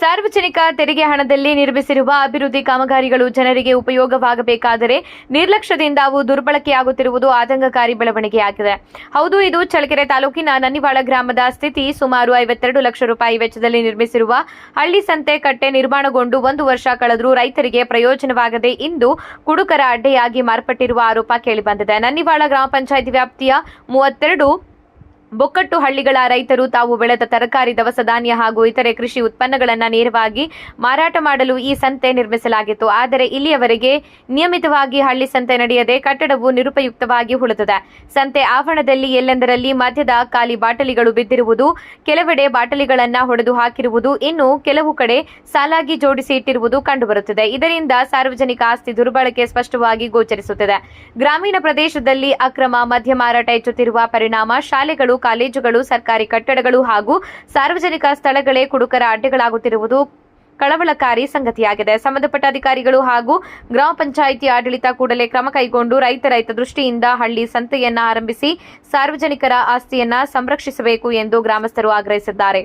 ಸಾರ್ವಜನಿಕ ತೆರಿಗೆ ಹಣದಲ್ಲಿ ನಿರ್ಮಿಸಿರುವ ಅಭಿವೃದ್ಧಿ ಕಾಮಗಾರಿಗಳು ಜನರಿಗೆ ಉಪಯೋಗವಾಗಬೇಕಾದರೆ ನಿರ್ಲಕ್ಷ್ಯದಿಂದ ಅವು ದುರ್ಬಳಕೆಯಾಗುತ್ತಿರುವುದು ಆತಂಕಕಾರಿ ಬೆಳವಣಿಗೆಯಾಗಿದೆ. ಹೌದು, ಇದು ಚಳ್ಳಕೆರೆ ತಾಲೂಕಿನ ನನ್ನಿವಾಳ ಗ್ರಾಮದ ಸ್ಥಿತಿ. ಸುಮಾರು 52 ಲಕ್ಷ ರೂಪಾಯಿ ವೆಚ್ಚದಲ್ಲಿ ನಿರ್ಮಿಸಿರುವ ಹಳ್ಳಿ ಸಂತೆ ಕಟ್ಟೆ ನಿರ್ಮಾಣಗೊಂಡು 1 ವರ್ಷ ಕಳೆದರೂ ರೈತರಿಗೆ ಪ್ರಯೋಜನವಾಗದೆ ಇಂದು ಕುಡುಕರ ಅಡ್ಡೆಯಾಗಿ ಮಾರ್ಪಟ್ಟಿರುವ ಆರೋಪ ಕೇಳಿಬಂದಿದೆ. ನನ್ನಿವಾಳ ಗ್ರಾಮ ಪಂಚಾಯಿತಿ ವ್ಯಾಪ್ತಿಯ 32 ಬೊಕ್ಕಟ್ಟು ಹಳ್ಳಿಗಳ ರೈತರು ತಾವು ಬೆಳೆದ ತರಕಾರಿ, ದವಸ ಧಾನ್ಯ ಹಾಗೂ ಇತರೆ ಕೃಷಿ ಉತ್ಪನ್ನಗಳನ್ನು ನೇರವಾಗಿ ಮಾರಾಟ ಮಾಡಲು ಈ ಸಂತೆ ನಿರ್ಮಿಸಲಾಗಿತ್ತು. ಆದರೆ ಇಲ್ಲಿಯವರೆಗೆ ನಿಯಮಿತವಾಗಿ ಹಳ್ಳಿ ಸಂತೆ ನಡೆಯದೆ ಕಟ್ಟಡವು ನಿರುಪಯುಕ್ತವಾಗಿ ಉಳಿದಿದೆ. ಸಂತೆ ಆವರಣದಲ್ಲಿ ಎಲ್ಲೆಂದರಲ್ಲಿ ಮದ್ಯದ ಖಾಲಿ ಬಾಟಲಿಗಳು ಬಿದ್ದಿರುವುದು, ಕೆಲವೆಡೆ ಬಾಟಲಿಗಳನ್ನು ಹೊಡೆದು ಹಾಕಿರುವುದು, ಇನ್ನು ಕೆಲವು ಕಡೆ ಸಾಲಾಗಿ ಜೋಡಿಸಿ ಇಟ್ಟಿರುವುದು ಕಂಡುಬರುತ್ತಿದೆ. ಇದರಿಂದ ಸಾರ್ವಜನಿಕ ಆಸ್ತಿ ದುರ್ಬಳಕೆ ಸ್ಪಷ್ಟವಾಗಿ ಗೋಚರಿಸುತ್ತಿದೆ. ಗ್ರಾಮೀಣ ಪ್ರದೇಶದಲ್ಲಿ ಅಕ್ರಮ ಮದ್ಯ ಮಾರಾಟ ಹೆಚ್ಚುತ್ತಿರುವ ಪರಿಣಾಮ ಶಾಲೆಗಳು, ಕಾಲೇಜುಗಳು, ಸರ್ಕಾರಿ ಕಟ್ಟಡಗಳು ಹಾಗೂ ಸಾರ್ವಜನಿಕ ಸ್ಥಳಗಳೇ ಕುಡುಕರ ಅಡ್ಡೆಗಳಾಗುತ್ತಿರುವುದು ಕಳವಳಕಾರಿ ಸಂಗತಿಯಾಗಿದೆ. ಸಂಬಂಧಪಟ್ಟ ಅಧಿಕಾರಿಗಳು ಹಾಗೂ ಗ್ರಾಮ ಪಂಚಾಯಿತಿ ಆಡಳಿತ ಕೂಡಲೇ ಕ್ರಮ ಕೈಗೊಂಡು ರೈತ ದೃಷ್ಟಿಯಿಂದ ಹಳ್ಳಿ ಸಂತೆಯನ್ನ ಆರಂಭಿಸಿ ಸಾರ್ವಜನಿಕರ ಆಸ್ತಿಯನ್ನ ಸಂರಕ್ಷಿಸಬೇಕು ಎಂದು ಗ್ರಾಮಸ್ಥರು ಆಗ್ರಹಿಸಿದ್ದಾರೆ.